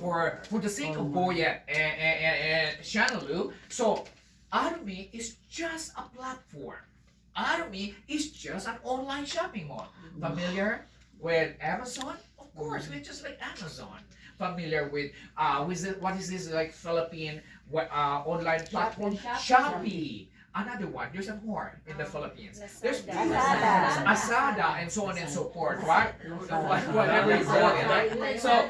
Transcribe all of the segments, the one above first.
for the sake of Boya and Shanalu, so Atomy is just a platform. Atomy is just an online shopping mall. Familiar with Amazon? Of course, we're just like Amazon. Familiar with what is this like Philippine online platform? Shopee. Another one. There's a more in the Philippines. There's Lazada. Asada and so on and so forth, right? Whatever you call it, right? So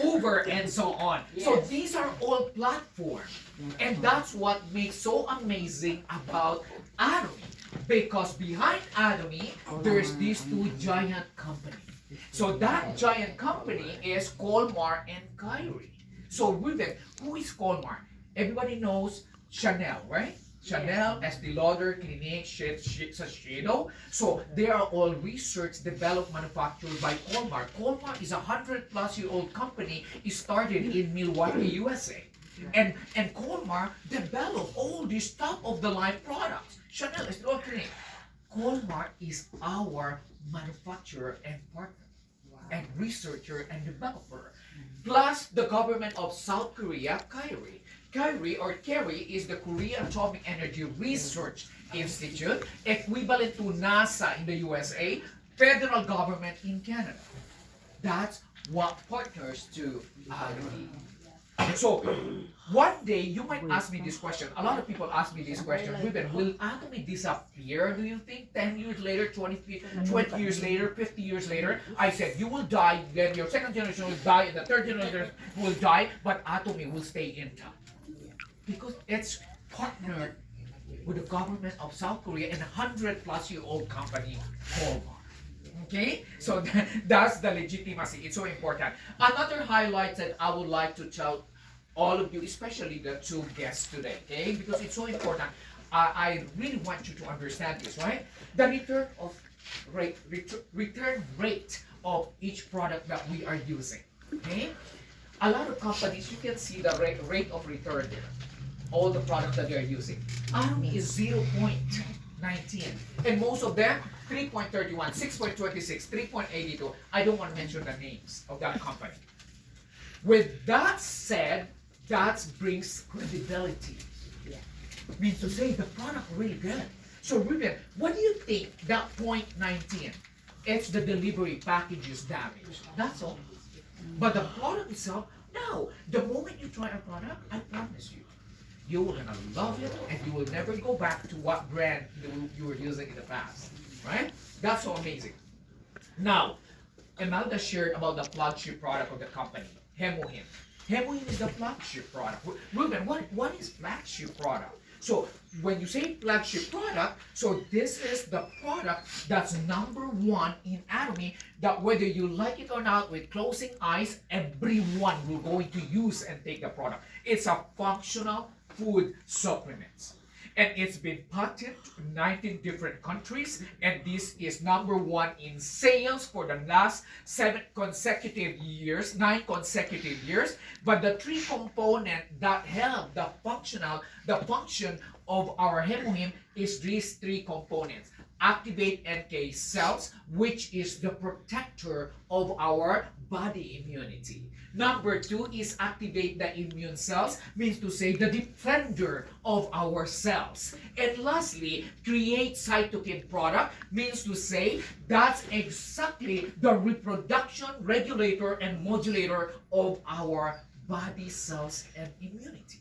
Uber and so on. So these are all platforms. And that's what makes so amazing about Atomy. Because behind Atomy, there's these two giant companies. So that giant company is Colmar and Kyrie. So Ruben, who is Colmar? Everybody knows Chanel, right? Chanel, Estee Lauder, Clinique, Shiseido. So they are all research, developed, manufactured by Colmar. Colmar is a 100-plus-year-old company. It started in Milwaukee, USA. And Colmar developed all these top-of-the-line products. Chanel, Estee Lauder, Clinique. Colmar is our manufacturer and partner and researcher and developer. Plus the government of South Korea, Kyrie. Kyrie is the Korea Atomic Energy Research Institute, equivalent to NASA in the USA, federal government in Canada. That's what partners to RE. So, one day you might ask me this question. A lot of people ask me this question. Ruben, will Atomy disappear, do you think? 10 years later, 20 years later, 50 years later? I said, you will die, then your second generation will die, and the third generation will die, but Atomy will stay intact. Because it's partnered with the government of South Korea and a 100-plus-year-old company, Colmar. Okay? So that's the legitimacy. It's so important. Another highlight that I would like to tell all of you, especially the two guests today, okay? Because it's so important. I really want you to understand this, right? The return rate of each product that we are using, okay? A lot of companies, you can see the rate of return there. All the products that they are using. Atomy is 0.19. And most of them, 3.31, 6.26, 3.82. I don't want to mention the names of that company. With that said, that brings credibility. Means to say the product really good. So Ruben, what do you think that 0.19? It's the delivery packages damage. That's all. But the product itself, no. The moment you try a product, I promise you, you will gonna love it and you will never go back to what brand you were using in the past. Right? That's so amazing. Now, Imelda shared about the flagship product of the company, Hemohim. Hemohim is the flagship product. Ruben, what is flagship product? So when you say flagship product, so this is the product that's number one in Atomy, that whether you like it or not, with closing eyes, everyone will going to use and take the product. It's a functional food supplement. And it's been patented in 19 different countries, and this is number one in sales for the last 9 consecutive years. But the three components that help the function of our Hemohim is these three components. Activate NK cells, which is the protector of our body immunity. Number two is activate the immune cells, means to say the defender of our cells. And lastly, create cytokine product, means to say that's exactly the reproduction regulator and modulator of our body cells and immunity.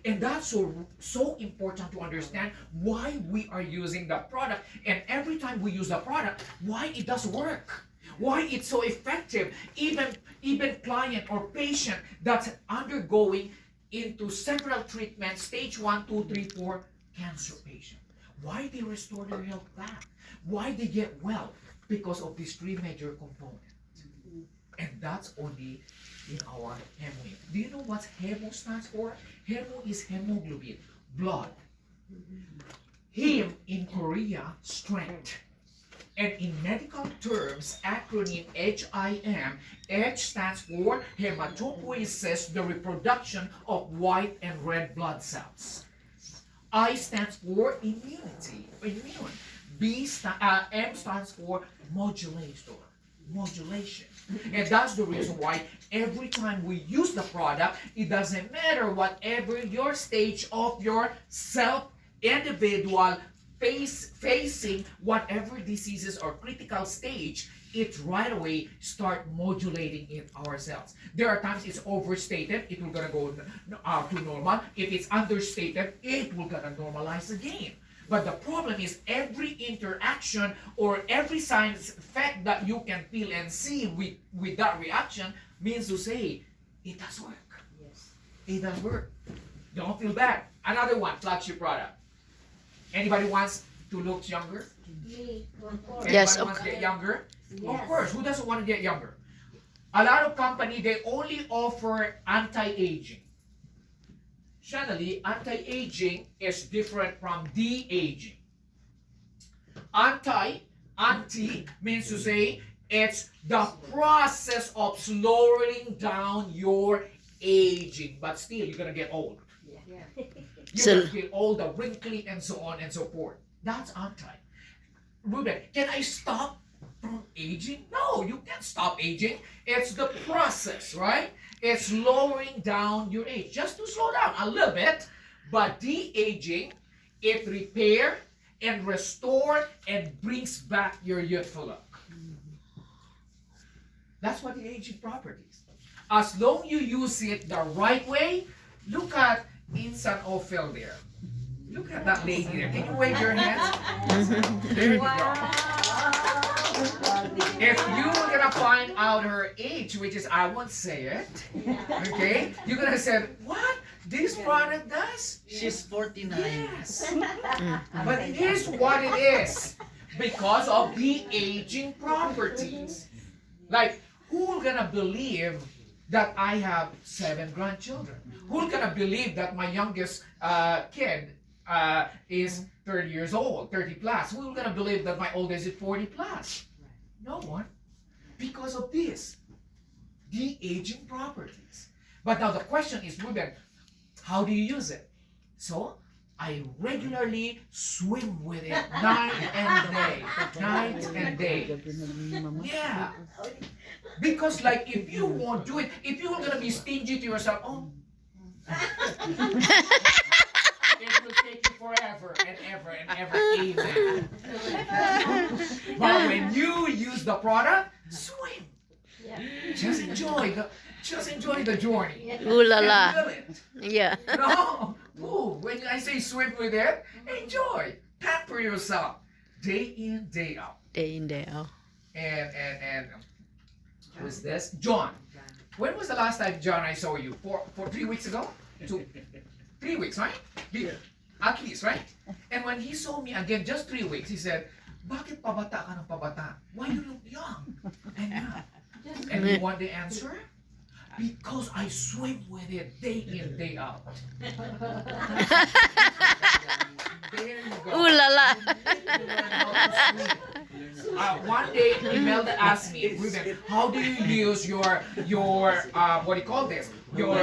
And that's so important to understand why we are using the product, and every time we use the product, why it does work, why it's so effective. Even client or patient that's undergoing into several treatments, stage 1, 2, 3, 4 cancer patient, why they restore their health back, why they get well, because of these three major components. And that's only in our Hemo. Do you know what Hemo stands for? Hemo is hemoglobin, blood. Him in Korea, strength. And in medical terms, acronym HIM, H stands for hematopoiesis, the reproduction of white and red blood cells. I stands for immunity, immune. M stands for modulator. modulation. And that's the reason why every time we use the product, it doesn't matter whatever your stage of your self individual facing whatever diseases or critical stage, it right away start modulating it ourselves. There are times it's overstated, it will gonna go to normal. If it's understated, it will gonna normalize again. But the problem is every interaction or every science effect that you can feel and see with that reaction means to say, it does work. Yes. It does work. Don't feel bad. Another one, flagship product. Anybody wants to look younger? Me, of course. Anybody Yes, wants to get younger? Of Yes. course. Who doesn't want to get younger? A lot of companies, they only offer anti-aging. Generally, anti-aging is different from de-aging. Anti means to say it's the process of slowing down your aging, but still you're gonna get old. Yeah. You're So- gonna get old, wrinkly, and so on and so forth. That's anti. Ruben, can I stop from aging? No, you can't stop aging. It's the process, right? It's lowering down your age, just to slow down a little bit. But de-aging, it repair and restore and brings back your youthful look. That's what the aging properties. As long you use it the right way, look at Insan Ophel there. Look at that lady there. Can you wave your hands? There you go. If you were gonna find out her age, which is I won't say it, okay? You're gonna say, what? This product does? She's 49. Yes. But it is what it is because of the aging properties. Like, who gonna believe that I have 7 grandchildren? Who gonna believe that my youngest kid is 30 years old, 30 plus? Who gonna believe that my oldest is 40 plus? No one. Because of this, the aging properties. But now the question is, Ruben, how do you use it? So, I regularly swim with it night and day. Night and day. Yeah. Because like if you won't do it, if you were gonna be stingy to yourself, oh, it will take you forever and ever and ever. Amen. But when you use the product, swim. Yeah. Just enjoy the journey. Ooh la And la. feel it. Yeah. No, ooh, when I say swim with it, enjoy, pamper yourself, day in, day out. Day in, day out. And who's this? John. When was the last time, John, I saw you? For 3 weeks ago? 3 weeks, right? At least, right? And when he saw me again, just 3 weeks, he said, bakit pabata ka ng pabata? Why you look young and young? And you want the answer? Because I swim with it day in, day out. There you go. Ooh la la. One day, Imelda asked me, Ruben, how do you use your what do you call this? Your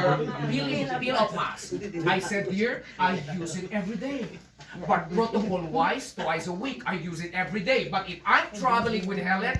peel of mask. I said, dear, I use it every day. But protocol-wise, twice a week, I use it every day. But if I'm traveling with Helen,